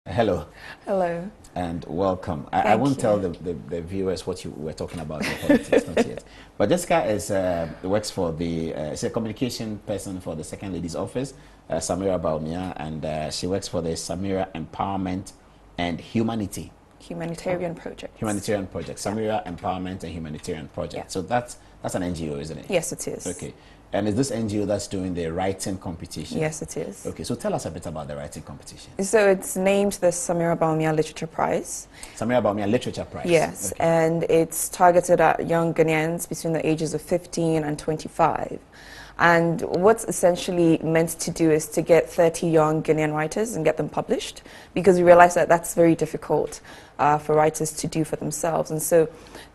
Hello. Hello. And welcome. I won't tell the viewers what you were talking about in politics, not yet. But Jessica is works for she's a communication person for the Second Lady's office, Samira Bawumia, and she works for the Samira Empowerment and Humanitarian Project. Humanitarian Project. Samira Empowerment and Humanitarian Project. Yeah. So that's an NGO, isn't it? Yes, it is. Okay. And is this NGO that's doing the writing competition? Yes, it is. Okay, so tell us a bit about the writing competition. So it's named the Samira Bawumia Literature Prize. Samira Bawumia Literature Prize. Yes, okay. And it's targeted at young Ghanaians between the ages of 15 and 25. And what's essentially meant to do is to get 30 young Ghanaian writers and get them published, because we realize that that's very difficult for writers to do for themselves. And so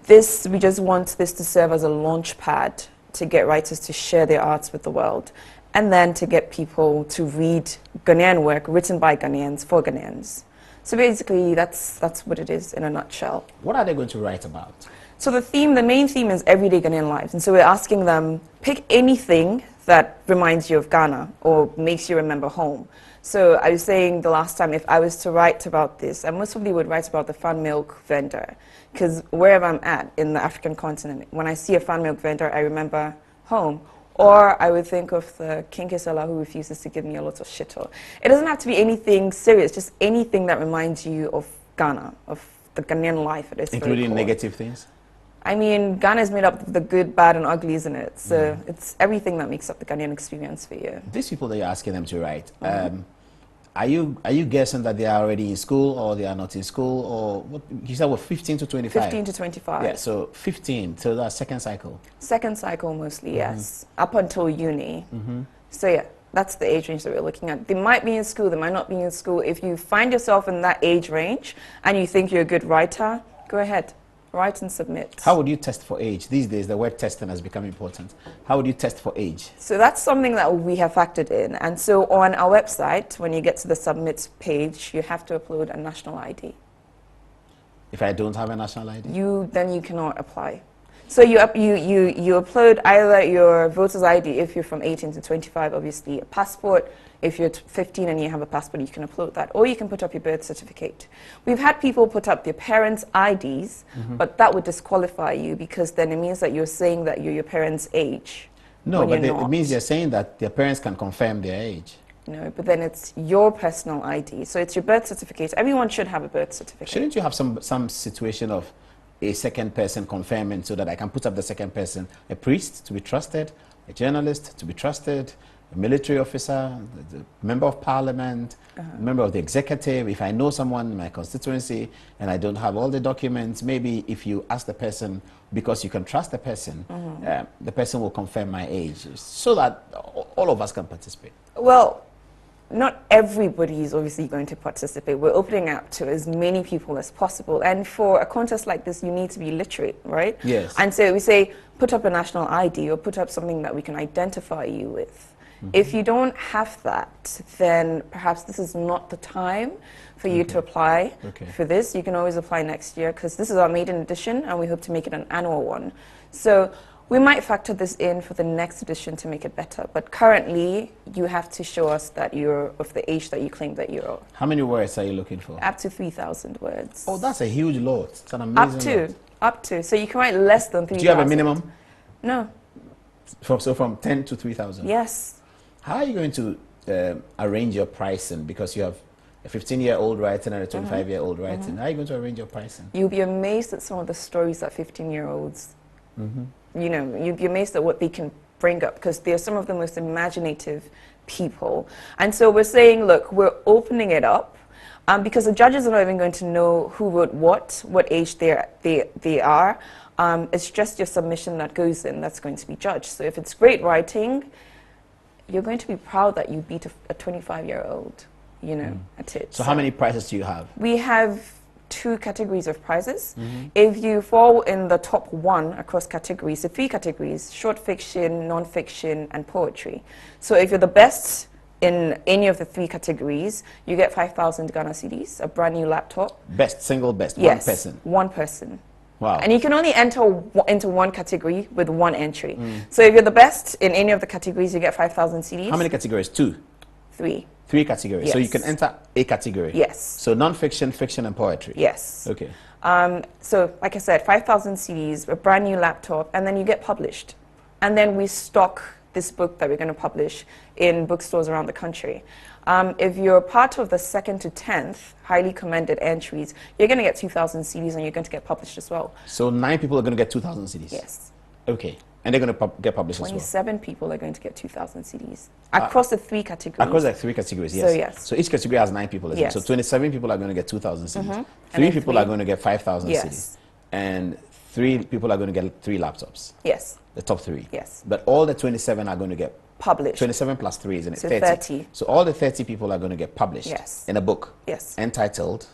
we just want this to serve as a launch pad to get writers to share their arts with the world, and then to get people to read Ghanaian work written by Ghanaians for Ghanaians. So basically, that's what it is in a nutshell. What are they going to write about? So the main theme is everyday Ghanaian lives, and so we're asking them, pick anything that reminds you of Ghana or makes you remember home. So I was saying the last time, if I was to write about this, I most probably would write about the fan milk vendor, because wherever I'm at in the African continent, when I see a fan milk vendor, I remember home. Or I would think of the Kinkisela who refuses to give me a lot of shito. It doesn't have to be anything serious, just anything that reminds you of Ghana, of the Ghanaian life. Including negative things? I mean, Ghana is made up of the good, bad, and ugly, isn't it? So it's everything that makes up the Ghanaian experience for you. These people that you're asking them to write, are you guessing that they are already in school or they are not in school? Or what you said, what, 15 to 25? 15 to 25. Yeah, so 15, so that's second cycle. Second cycle mostly, yes. Up until uni. So yeah, that's the age range that we're looking at. They might be in school, they might not be in school. If you find yourself in that age range and you think you're a good writer, go ahead. Write and submit. How would you test for age? These days, the word testing has become important. How would you test for age? So that's something that we have factored in. And so on our website, when you get to the submit page, you have to upload a national ID. If I don't have a national ID? Then you cannot apply. So you upload either your voter's ID if you're from 18 to 25, obviously a passport. If you're 15 and you have a passport, you can upload that. Or you can put up your birth certificate. We've had people put up their parents' IDs, but that would disqualify you, because then it means that you're saying that you're your parents' age. No, but it means you're saying that their parents can confirm their age. No, but then it's your personal ID. So it's your birth certificate. Everyone should have a birth certificate. Shouldn't you have some situation of a second person confirming, so that I can put up the second person, a priest to be trusted, a journalist to be trusted, a military officer, the member of parliament, member of the executive. If I know someone in my constituency and I don't have all the documents, maybe if you ask the person, because you can trust the person will confirm my age, so that all of us can participate. Well, not everybody is obviously going to participate. We're opening up to as many people as possible. And for a contest like this, you need to be literate, right? Yes. And so we say, put up a national ID or put up something that we can identify you with. If you don't have that, then perhaps this is not the time for you to apply for this. You can always apply next year, because this is our maiden edition and we hope to make it an annual one. So we might factor this in for the next edition to make it better. But currently, you have to show us that you're of the age that you claim that you're. How many words are you looking for? Up to 3,000 words. Oh, that's a huge lot. It's an amazing lot. Up to. So you can write less than 3,000. Do you have a minimum? No. So from 10 to 3,000? Yes. How are you going to arrange your pricing? Because you have a 15-year-old writing and a 25-year-old writing. How are you going to arrange your pricing? You'll be amazed at some of the stories that 15-year-olds, you'll be amazed at what they can bring up, because they're some of the most imaginative people. And so we're saying, look, we're opening it up, because the judges are not even going to know who wrote what age they are. It's just your submission that goes in that's going to be judged. So if it's great writing, you're going to be proud that you beat a 25-year-old, at it. So how many prizes do you have? We have 2 categories of prizes. If you fall in the top 1 across categories, the 3 categories, short fiction, non-fiction, and poetry. So if you're the best in any of the 3 categories, you get 5,000 Ghana cedis, a brand new laptop. Single best, yes, one person? One person. Wow. And you can only enter into one category with one entry. So if you're the best in any of the categories, you get 5,000 cedis. How many categories? 2? 3. 3 categories. Yes. So you can enter a category. Yes. So non-fiction, fiction, and poetry. Yes. Okay. So, like I said, 5,000 CDs, a brand new laptop, and then you get published. And then we stock this book that we're going to publish in bookstores around the country. If you're part of the 2nd to 10th, highly commended entries, you're going to get 2,000 CDs and you're going to get published as well. So 9 people are going to get 2,000 CDs? Yes. Okay. And they're going to get published as well? 27 people are going to get 2,000 CDs across the 3 categories. Across the 3 categories, yes. So, yes. So each category has 9 people, yes. So 27 people are going to get 2,000 CDs. Mm-hmm. 3 people are going to get 5,000 yes. CDs. And 3 people are going to get 3 laptops. Yes. The top 3. Yes. But all the 27 are going to get published. 27 plus 3, isn't it? So 30. So all the 30 people are going to get published yes. in a book. Yes. Entitled?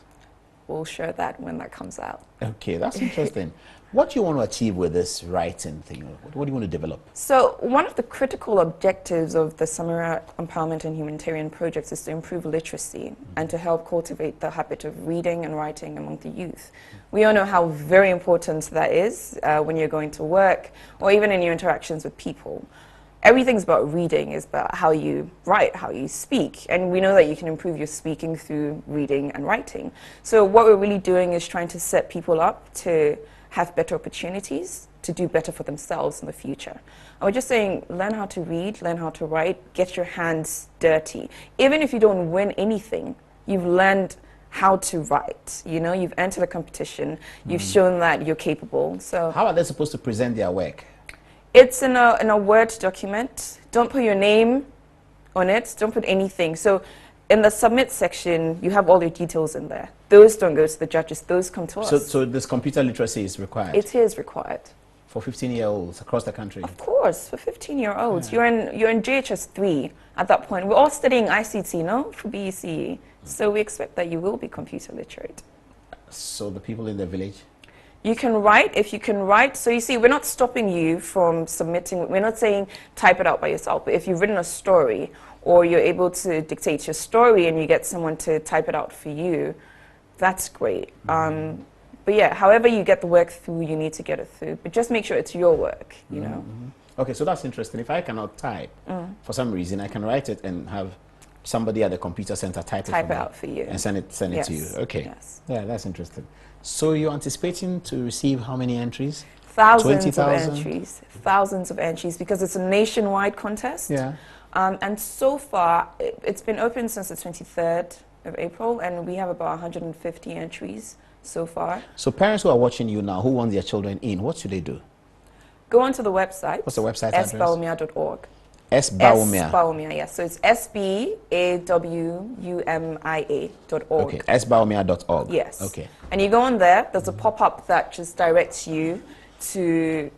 We'll share that when that comes out. Okay, that's interesting. What do you want to achieve with this writing thing? What do you want to develop? So one of the critical objectives of the Samira Empowerment and Humanitarian Projects is to improve literacy and to help cultivate the habit of reading and writing among the youth. We all know how very important that is when you're going to work or even in your interactions with people. Everything's about reading, is about how you write, how you speak. And we know that you can improve your speaking through reading and writing. So what we're really doing is trying to set people up to have better opportunities to do better for themselves in the future. And we're just saying, learn how to read, learn how to write, get your hands dirty. Even if you don't win anything, you've learned how to write. You know, you've entered a competition, you've shown that you're capable. So how are they supposed to present their work? It's in a Word document. Don't put your name on it. Don't put anything. So in the submit section, you have all your details in there. Those don't go to the judges. Those come to us. So this computer literacy is required? It is required. For 15-year-olds across the country? Of course, for 15-year-olds. Yeah. You're in JHS 3 at that point. We're all studying ICT, no? For BECE. So we expect that you will be computer literate. So the people in the village? You can write, if you can write. So you see, we're not stopping you from submitting. We're not saying type it out by yourself. But if you've written a story or you're able to dictate your story and you get someone to type it out for you, that's great. But yeah, however you get the work through, you need to get it through. But just make sure it's your work, you know. Okay, so that's interesting. If I cannot type, for some reason, I can write it and have somebody at the computer center type it out for you. And send it yes. to you. Okay. Yes. Yeah, that's interesting. So you're anticipating to receive how many entries? Thousands of entries. Thousands of entries, because it's a nationwide contest. Yeah. And so far, it's been open since the 23rd of April, and we have about 150 entries so far. So parents who are watching you now, who want their children in, what should they do? Go onto the website. What's the website address? sbawumia.org. Bawumia. Bawumia, yes. So it's SBAWUMIA.org. Okay, sbawumia.org. Yes. Okay. And you go on there, there's a pop-up that just directs you to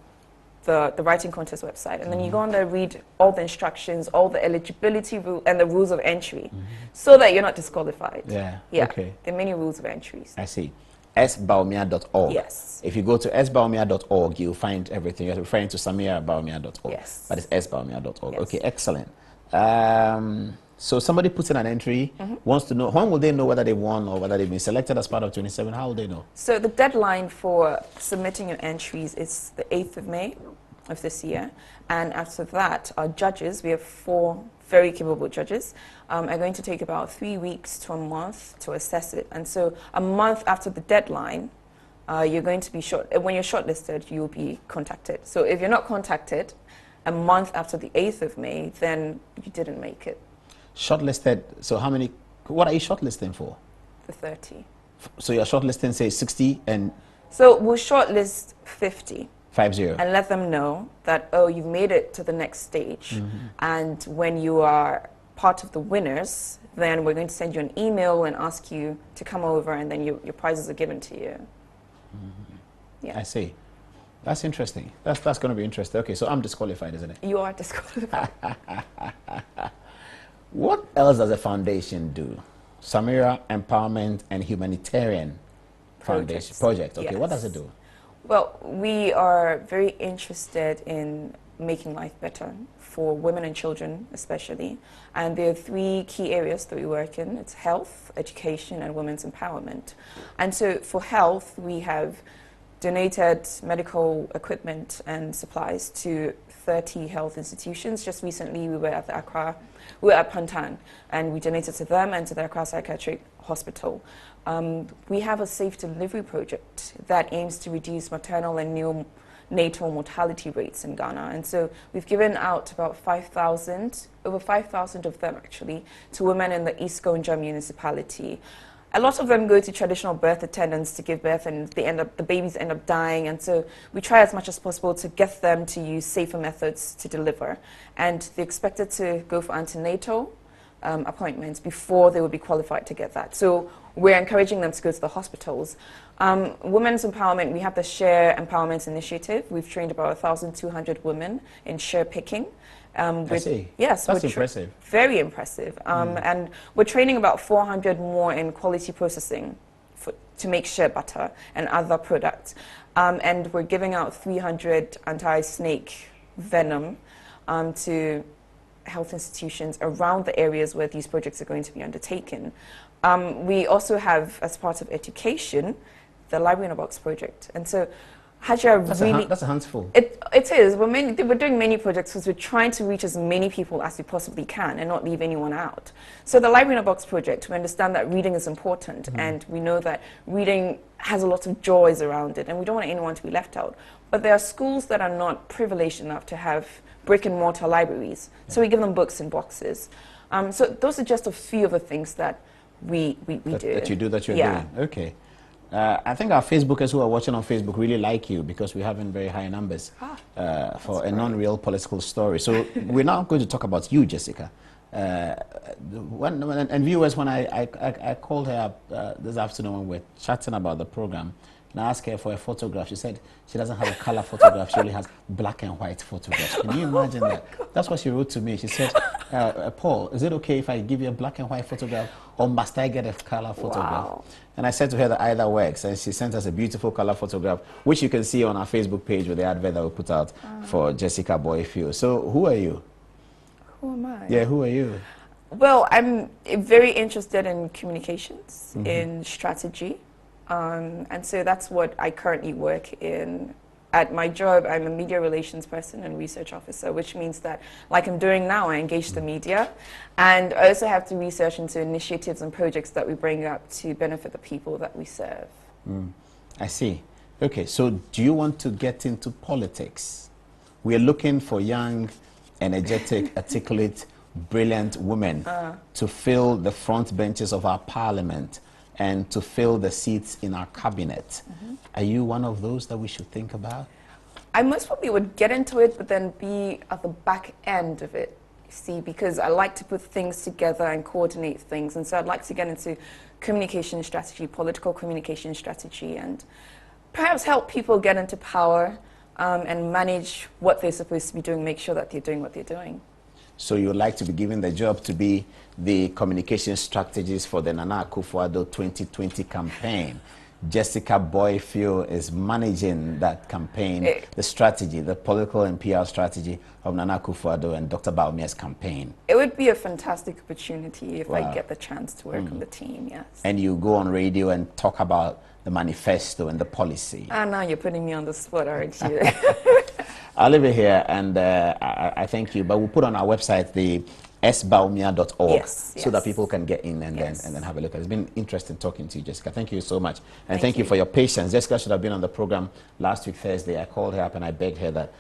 the writing contest website. And then you go on there, read all the instructions, all the eligibility rule and the rules of entry, so that you're not disqualified. Yeah. Yeah. Okay. There are many rules of entries. I see. sbawumia.org. Yes. If you go to sbawumia.org, you'll find everything. You're referring to samirabawumia.org. Yes. But it's sbawumia.org. Yes. Okay, excellent. So somebody puts in an entry, wants to know, when will they know whether they won or whether they've been selected as part of 27? How will they know? So the deadline for submitting your entries is the 8th of May of this year. And after that, our judges, we have 4 very capable judges, are going to take about 3 weeks to a month to assess it. And so a month after the deadline, you're going to be when you're shortlisted, you'll be contacted. So if you're not contacted a month after the 8th of May, then you didn't make it. Shortlisted, so what are you shortlisting for? The 30. So you're shortlisting, say, 60 and... So we'll shortlist 50. 50. And let them know that, oh, you've made it to the next stage. And when you are part of the winners, then we're going to send you an email and ask you to come over, and then your prizes are given to you. Yeah. I see. That's interesting. That's going to be interesting. Okay, so I'm disqualified, isn't it? You are disqualified. What else does a foundation do? Samira Empowerment and Humanitarian Foundation Project. Okay, yes. What does it do? Well, we are very interested in making life better for women and children especially. And there are 3 key areas that we work in. It's health, education, and women's empowerment. And so for health, we have donated medical equipment and supplies to 30 health institutions. Just recently, we were at Pantan, and we donated to them and to the Accra Psychiatric Hospital. We have a safe delivery project that aims to reduce maternal and neonatal mortality rates in Ghana. And so we've given out about 5,000, over 5,000 of them actually, to women in the East Gonja municipality. A lot of them go to traditional birth attendants to give birth, and the babies end up dying. And so we try as much as possible to get them to use safer methods to deliver. And they're expected to go for antenatal appointments before they would be qualified to get that. So we're encouraging them to go to the hospitals. Women's empowerment, we have the Share Empowerment Initiative. We've trained about 1,200 women in share picking. I see. Yes. That's impressive. Very impressive. And we're training about 400 more in quality processing to make shea butter and other products. And we're giving out 300 anti-snake venom to health institutions around the areas where these projects are going to be undertaken. We also have, as part of education, the Library in a Box project. And so Hajia that's a handful. It is. We're doing many projects because we're trying to reach as many people as we possibly can and not leave anyone out. So the Library in a Box project, we understand that reading is important, and we know that reading has a lot of joys around it, and we don't want anyone to be left out. But there are schools that are not privileged enough to have brick and mortar libraries, so we give them books in boxes. So those are just a few of the things that we do. That you're doing. Okay. I think our Facebookers who are watching on Facebook really like you because we're having very high numbers for a non-real political story. So we're now going to talk about you, Jessica. And viewers, when I called her up this afternoon when we were chatting about the program, and I asked her for a photograph, she said she doesn't have a color photograph, she only has black and white photographs. Can you imagine that? That's what she wrote to me. She said, Paul, is it okay if I give you a black and white photograph, or must I get a color photograph? Wow. And I said to her that either works, and she sent us a beautiful color photograph, which you can see on our Facebook page with the advert that we put out for Jessica Boyfield. So who are you? Who am I? Yeah, who are you? Well, I'm very interested in communications, in strategy, and so that's what I currently work in. At my job, I'm a media relations person and research officer, which means that, like I'm doing now, I engage the media, and I also have to research into initiatives and projects that we bring up to benefit the people that we serve. I see. Okay, so do you want to get into politics? We're looking for young, energetic, articulate, brilliant women to fill the front benches of our parliament and to fill the seats in our cabinet. Are you one of those that we should think about? I most probably would get into it, but then be at the back end of it, you see, because I like to put things together and coordinate things. And so I'd like to get into communication strategy, political communication strategy, and perhaps help people get into power and manage what they're supposed to be doing, make sure that they're doing what they're doing. So you would like to be given the job to be the communication strategist for the Nana Akufo-Addo 2020 campaign. Jessica Boyfield is managing that campaign, the strategy, the political and PR strategy of Nana Akufo-Addo and Dr. Bawumia's campaign. It would be a fantastic opportunity if I get the chance to work on the team, yes. And you go on radio and talk about the manifesto and the policy. Now you're putting me on the spot, aren't you? I'll leave it here, and I thank you. But we'll put on our website the sbawumia.org so that people can get in and then have a look. It's been interesting talking to you, Jessica. Thank you so much. And thank you for your patience. Jessica should have been on the program last week, Thursday. I called her up and I begged her that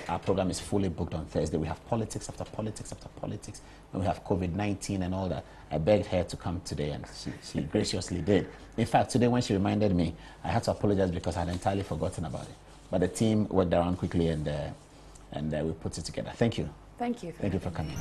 our program is fully booked on Thursday. We have politics after politics after politics, and we have COVID-19 and all that. I begged her to come today, and she graciously did. In fact, today when she reminded me, I had to apologize because I had entirely forgotten about it. But the team worked around quickly, and we put it together. Thank you. Thank you. Thank you for coming.